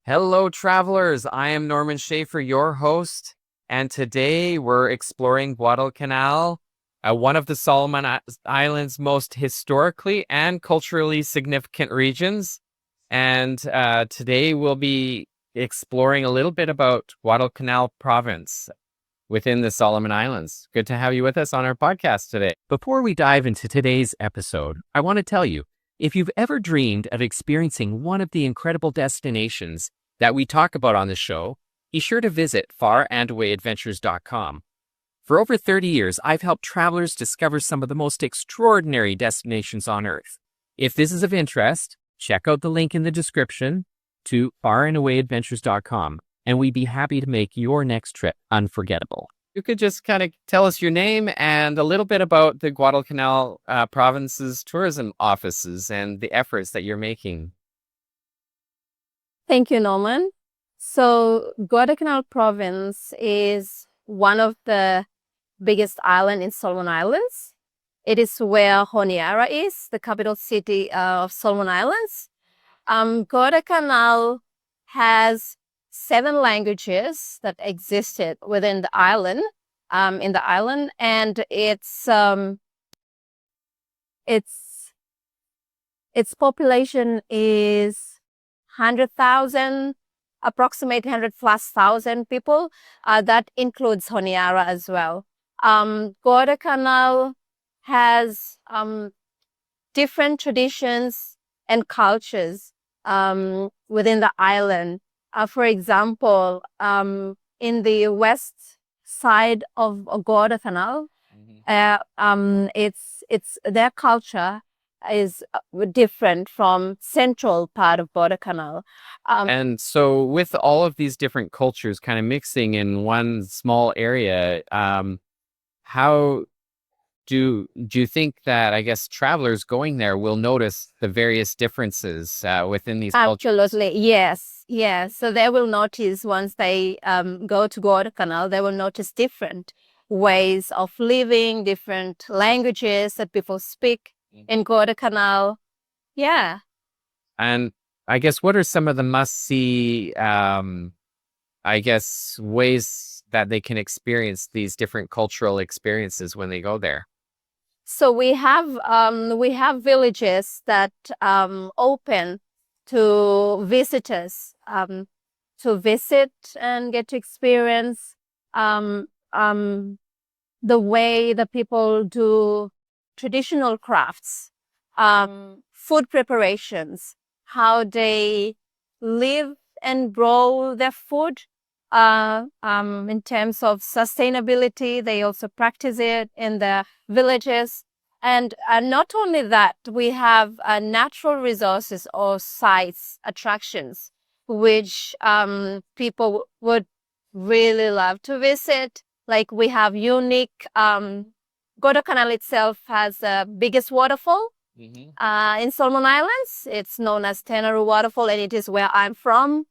Hello, travelers. I am Norman Schafer, your host, and today we're exploring Guadalcanal, one of the Solomon Islands' most historically and culturally significant regions. And today we'll be exploring a little bit about Guadalcanal Province within the Solomon Islands. Good to have you with us on our podcast today. Before we dive into today's episode, I want to tell you, if you've ever dreamed of experiencing one of the incredible destinations that we talk about on the show, be sure to visit farandawayadventures.com. For over 30 years, I've helped travelers discover some of the most extraordinary destinations on Earth. If this is of interest, check out the link in the description to farandawayadventures.com, and we'd be happy to make your next trip unforgettable. You could just kind of tell us your name and a little bit about the Guadalcanal Province's tourism offices and the efforts that you're making. Thank you, Norman. So Guadalcanal Province is one of the biggest islands in Solomon Islands. It is where Honiara is, the capital city of Solomon Islands. Guadalcanal has 7 languages that existed within the island, and its population is 100,000, approximately 100,000+ people. That includes Honiara as well. Guadalcanal has different traditions and cultures within the island. For example, in the west side of Guadalcanal, it's their culture is different from central part of Guadalcanal. And so with all of these different cultures kind of mixing in one small area, how do you think that, I guess, travelers going there will notice the various differences within these cultures? Absolutely, yes. So they will notice once they go to Guadalcanal, they will notice different ways of living, different languages that people speak in Guadalcanal. Yeah. And I guess, what are some of the must-see, I guess, ways that they can experience these different cultural experiences when they go there? So we have villages that open to visitors to visit and get to experience the way the people do traditional crafts, food preparations, how they live and grow their food. In terms of sustainability, they also practice it in the villages. And not only that, we have natural resources or sites, attractions, which people would really love to visit. Like we have unique, Guadalcanal itself has the biggest waterfall in Solomon Islands. It's known as Tenaru Waterfall, and it is where I'm from.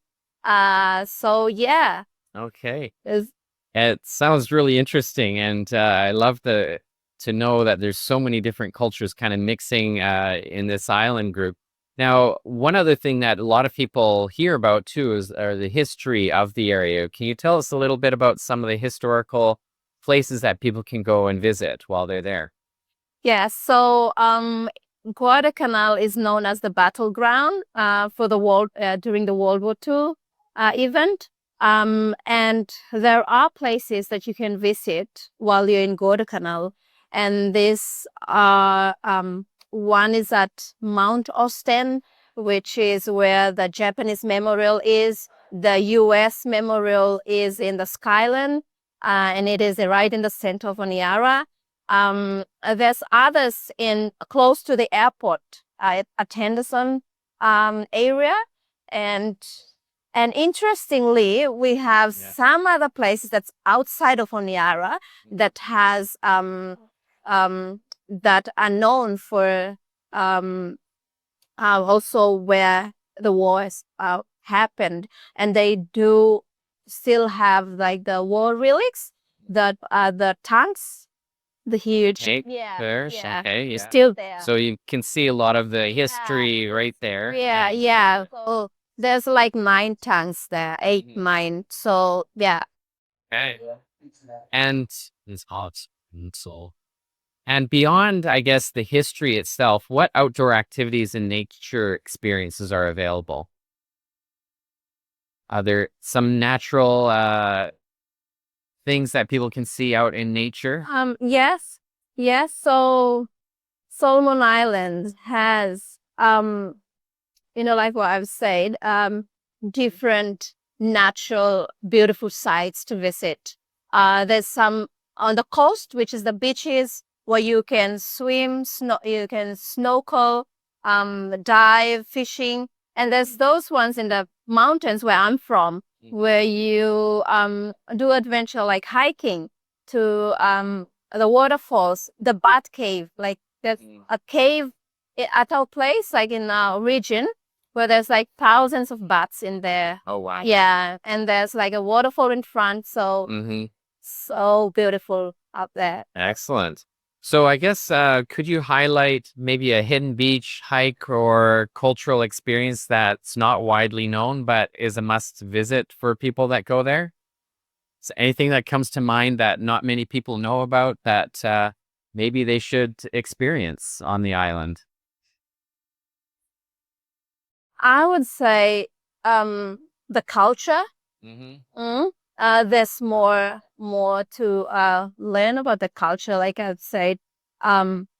So yeah. Okay. It sounds really interesting, and I love to know that there's so many different cultures kind of mixing in this island group. Now, one other thing that a lot of people hear about too is the history of the area. Can you tell us a little bit about some of the historical places that people can go and visit while they're there? Yeah, so Guadalcanal is known as the battleground for the during the World War II event. And there are places that you can visit while you're in Guadalcanal. And this one is at Mount Austen, which is where the Japanese memorial is. The US memorial is in the Skyline, and it is right in the center of Honiara. There's others in close to the airport at Henderson area, and interestingly, we have some other places that's outside of Honiara that has that are known for also where the wars happened, and they do still have like the war relics, that the tanks, the huge Pictures. Okay, yeah. still there. So you can see a lot of the history right there. Yeah. So There's like 9 tanks there, 8, 9. So yeah. Okay. And it's hot. So, and beyond, I guess, the history itself, what outdoor activities and nature experiences are available? Are there some natural things that people can see out in nature? Yes. Yes. So Solomon Islands has like what I've said, different natural beautiful sites to visit. There's some on the coast, which is the beaches where you can swim, you can snorkel, dive, fishing, and there's those ones in the mountains where I'm from, where you do adventure like hiking to the waterfalls, the bat cave, like there's a cave at our place, like in our region, where there's like thousands of bats in there. Oh, wow. Yeah, and there's like a waterfall in front, so so beautiful up there. Excellent. So I guess, could you highlight maybe a hidden beach hike or cultural experience that's not widely known, but is a must visit for people that go there? Is anything that comes to mind that not many people know about that maybe they should experience on the island? I would say the culture. Mm. There's more to learn about the culture. Like I've said,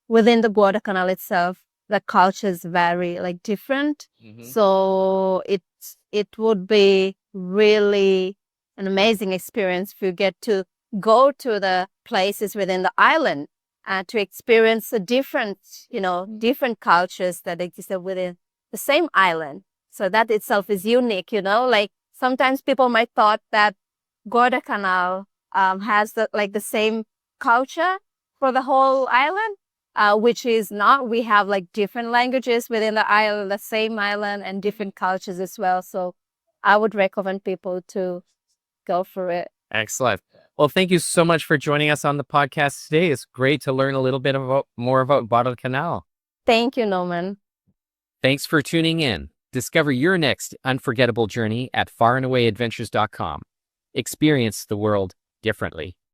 within the Guadalcanal itself, the culture is very like different. So it would be really an amazing experience if you get to go to the places within the island and to experience the different cultures that exist within the same island. So that itself is unique, like sometimes people might thought that Guadalcanal has the same culture for the whole island, which is not. We have like different languages within the island, the same island, and different cultures as well. So I would recommend people to go for it. Excellent. Well, thank you so much for joining us on the podcast today. It's great to learn a little bit more about Guadalcanal. Thank you, Norman. Thanks for tuning in. Discover your next unforgettable journey at farandawasadventures.com. Experience the world differently.